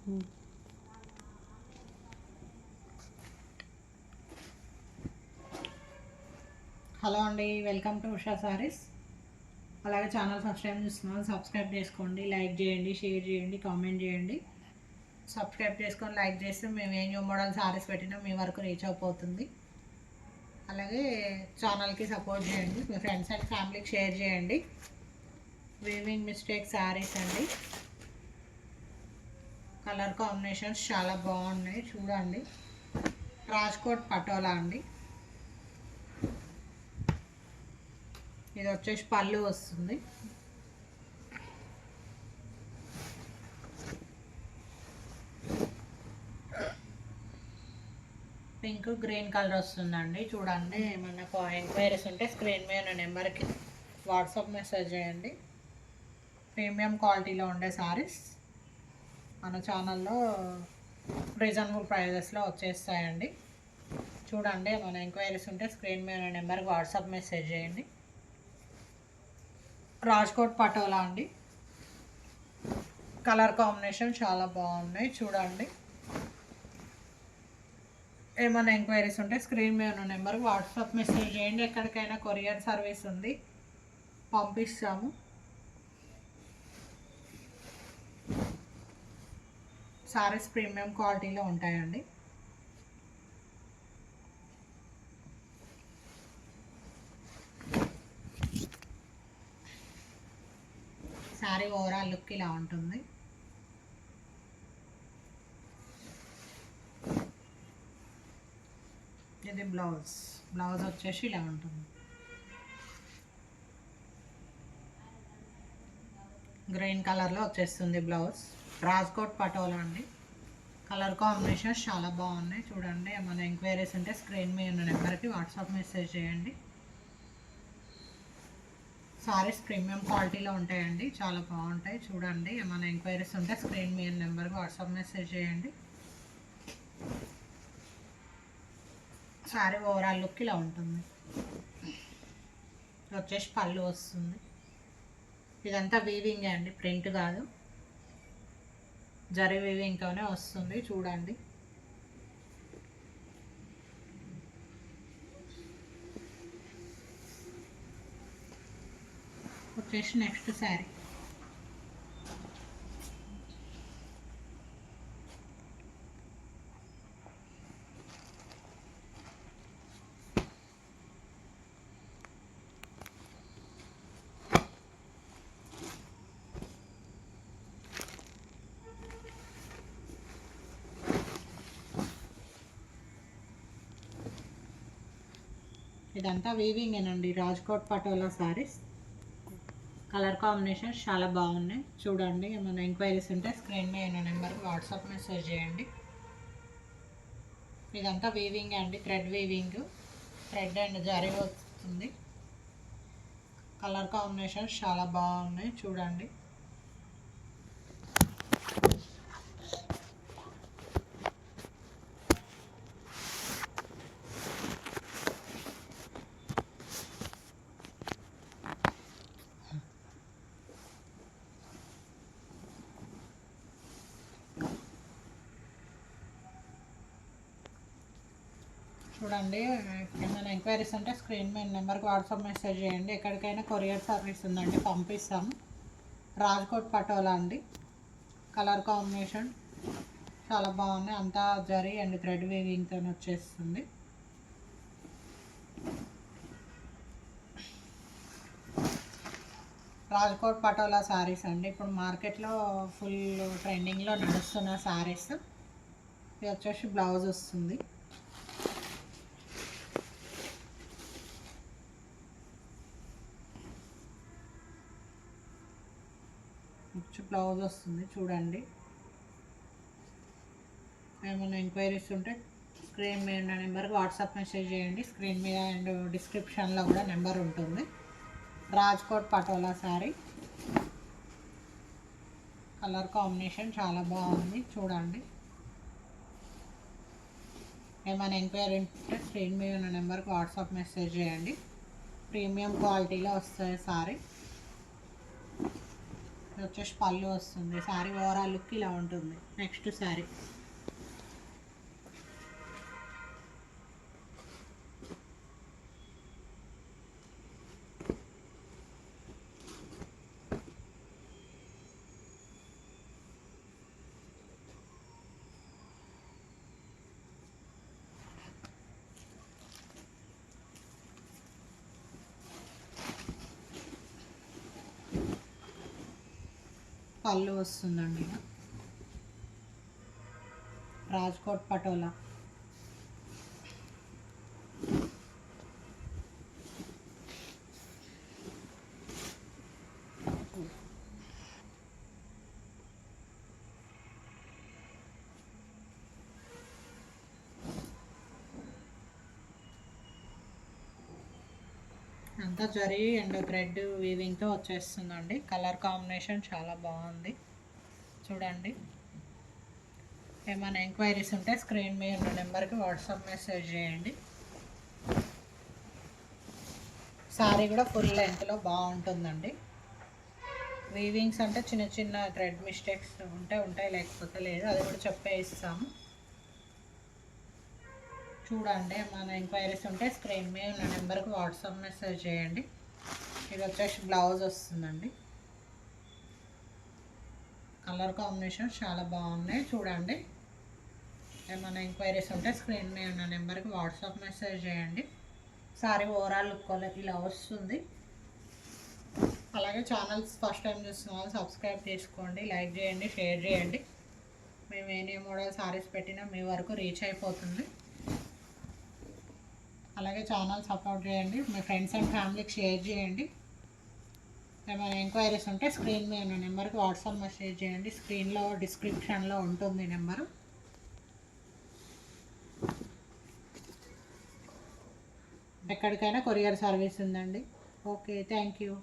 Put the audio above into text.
Hello అండి, welcome to Usha saris. అలాగే channel first time చూస్తున్నాను, సబ్స్క్రైబ్ చేసుకోండి, లైక్ చేయండి, షేర్ చేయండి, కామెంట్ చేయండి. సబ్స్క్రైబ్ చేసుకొని లైక్ చేస్తే మేము ఏ న్యూ మోడల్ సారీస్ పెట్టినా మీ వరకు రీచ్ అయిపోతుంది. అలాగే ఛానల్కి సపోర్ట్ చేయండి, మీ ఫ్రెండ్స్ అండ్ ఫ్యామిలీకి షేర్ చేయండి. వీవింగ్ మిస్టేక్ సారీస్ అండి, కలర్ కాంబినేషన్స్ చాలా బాగున్నాయి చూడండి. రాజ్కోట్ పటోలా అండి, ఇది వచ్చేసి పళ్ళు వస్తుంది. పింక్ గ్రీన్ కలర్ వస్తుందండి చూడండి. ఏమన్నా ఎంక్వైరీస్ ఉంటే స్క్రీన్ మీద ఉన్న నెంబర్కి వాట్సాప్ మెసేజ్ చేయండి. ప్రీమియం క్వాలిటీలో ఉండే సారీస్ మన ఛానల్లో రీజనబుల్ ప్రైజెస్లో వచ్చేస్తాయండి. చూడండి, మన ఎంక్వైరీస్ ఉంటే స్క్రీన్ మీద ఉన్న నెంబర్కి వాట్సాప్ మెసేజ్ చేయండి. రాజ్కోట్ పటోలా అండి, కలర్ కాంబినేషన్ చాలా బాగున్నాయి చూడండి. ఏమైనా ఎంక్వైరీస్ ఉంటే స్క్రీన్ మీద ఉన్న నెంబర్కి వాట్సాప్ మెసేజ్ చేయండి. ఎక్కడికైనా కొరియర్ సర్వీస్ ఉంది, పంపిస్తాము. సారీస్ ప్రీమియం క్వాలిటీలో ఉంటాయండి. సారీ ఓవరాల్ లుక్ ఇలా ఉంటుంది. ఇది బ్లౌజ్ వచ్చేసి ఇలా ఉంటుంది. గ్రీన్ కలర్లో వచ్చేస్తుంది బ్లౌజ్. రాజ్కోట్ పటోలా అండి, కలర్ కాంబినేషన్స్ చాలా బాగున్నాయి చూడండి. ఏమైనా ఎంక్వైరీస్ ఉంటే స్క్రీన్ మీద ఉన్న నెంబర్కి వాట్సాప్ మెసేజ్ చేయండి. సారీస్ ప్రీమియం క్వాలిటీలో ఉంటాయండి, చాలా బాగుంటాయి చూడండి. ఏమైనా ఎంక్వైరీస్ ఉంటే స్క్రీన్ మీద నెంబర్కి వాట్సాప్ మెసేజ్ చేయండి. సారీ ఓవరాల్ లుక్ ఇలా ఉంటుంది. వచ్చేసి పళ్ళు వస్తుంది. ఇదంతా వీవింగ్ అండి, ప్రింట్ కాదు, జరీ వీవింగ్తోనే వస్తుంది చూడండి. వచ్చేసి నెక్స్ట్ శారీ, ఇదంతా వీవింగ్ ఏనండి. రాజ్కోట్ పటోలా సారీస్, కలర్ కాంబినేషన్స్ చాలా బాగున్నాయి చూడండి. ఏమైనా ఎంక్వైరీస్ ఉంటే స్క్రీన్ మీద ఉన్న నెంబర్కి వాట్సాప్ మెసేజ్ చేయండి. ఇదంతా వీవింగ్ అండి, thread weaving, thread and zari వస్తుంది. కలర్ కాంబినేషన్స్ చాలా బాగున్నాయి చూడండి. చూడండి, ఏమైనా ఎంక్వైరీస్ ఉంటే స్క్రీన్ మీద నెంబర్కి వాట్సాప్ మెసేజ్ చేయండి. ఎక్కడికైనా కొరియర్ సర్వీస్ ఉందండి, పంపిస్తాము. రాజ్కోట్ పటోలా అండి, కలర్ కాంబినేషన్ చాలా బాగున్నాయి. అంతా జరీ అండ్ థ్రెడ్ వీవింగ్తో వచ్చేస్తుంది. రాజ్కోట్ పటోలా శారీస్ అండి, ఇప్పుడు మార్కెట్లో ఫుల్ ట్రెండింగ్లో నడుస్తున్న శారీస్. ఇది వచ్చేసి బ్లౌజ్ వస్తుంది. బ్లౌజ్ వస్తుంది చూడండి. ఏమైనా ఎంక్వైరీస్ ఉంటే స్క్రీన్ మీద ఉన్న నెంబర్కి వాట్సాప్ మెసేజ్ చేయండి. స్క్రీన్ మీద అండ్ డిస్క్రిప్షన్లో కూడా నెంబర్ ఉంటుంది. రాజ్కోట్ పటోలా శారీ, కలర్ కాంబినేషన్ చాలా బాగుంది చూడండి. ఏమైనా ఎంక్వైరీ ఉంటే స్క్రీన్ మీద ఉన్న నెంబర్కి వాట్సాప్ మెసేజ్ చేయండి. ప్రీమియం క్వాలిటీలో వస్తాయి సారీ. ఇది వచ్చేసి పళ్ళు వస్తుంది. శారీ ఓవరాల్ లుక్ ఇలా ఉంటుంది. నెక్స్ట్ శారీ పళ్ళు వస్తుందండి. రాజ్కోట్ పటోలా అంతా జరీ అండ్ థ్రెడ్ వీవింగ్తో వచ్చేస్తుందండి. కలర్ కాంబినేషన్ చాలా బాగుంది చూడండి. ఏమైనా ఎంక్వైరీస్ ఉంటే స్క్రీన్ మీద ఉన్న నెంబర్కి వాట్సాప్ మెసేజ్ చేయండి. శారీ కూడా ఫుల్ లెంత్లో బాగుంటుందండి. వీవింగ్స్ అంటే చిన్న చిన్న థ్రెడ్ మిస్టేక్స్ ఉంటాయి, లేకపోతే లేదు, అది కూడా చెప్పే ఇస్తాము. చూడండి, మన ఎంక్వైరీస్ ఉంటే స్క్రీన్ మీద ఉన్న నెంబర్కి వాట్సాప్ మెసేజ్ చేయండి. ఇది వచ్చేసి బ్లౌజ్ వస్తుందండి. కలర్ కాంబినేషన్ చాలా బాగున్నాయి చూడండి. ఏమైనా ఎంక్వైరీస్ ఉంటే స్క్రీన్ మీద ఉన్న నెంబర్కి వాట్సాప్ మెసేజ్ చేయండి. సారీ ఓవరాల్ లుక్ ఇలా వస్తుంది. అలాగే ఛానల్స్ ఫస్ట్ టైం చూస్తున్న వాళ్ళు సబ్స్క్రైబ్ చేసుకోండి, లైక్ చేయండి, షేర్ చేయండి. మేము ఏ మోడల్ సారీస్ పెట్టినా మీ వరకు రీచ్ అయిపోతుంది. అలాగే ఛానల్ సపోర్ట్ చేయండి, మీ ఫ్రెండ్స్ అండ్ ఫ్యామిలీకి షేర్ చేయండి. ఏమైనా ఎంక్వైరీస్ ఉంటే స్క్రీన్ మీద ఉన్న నెంబర్కి వాట్సాప్ మెసేజ్ చేయండి. స్క్రీన్లో డిస్క్రిప్షన్లో ఉంటుంది నెంబరు. ఎక్కడికైనా కొరియర్ సర్వీస్ ఉందండి. Okay, thank you.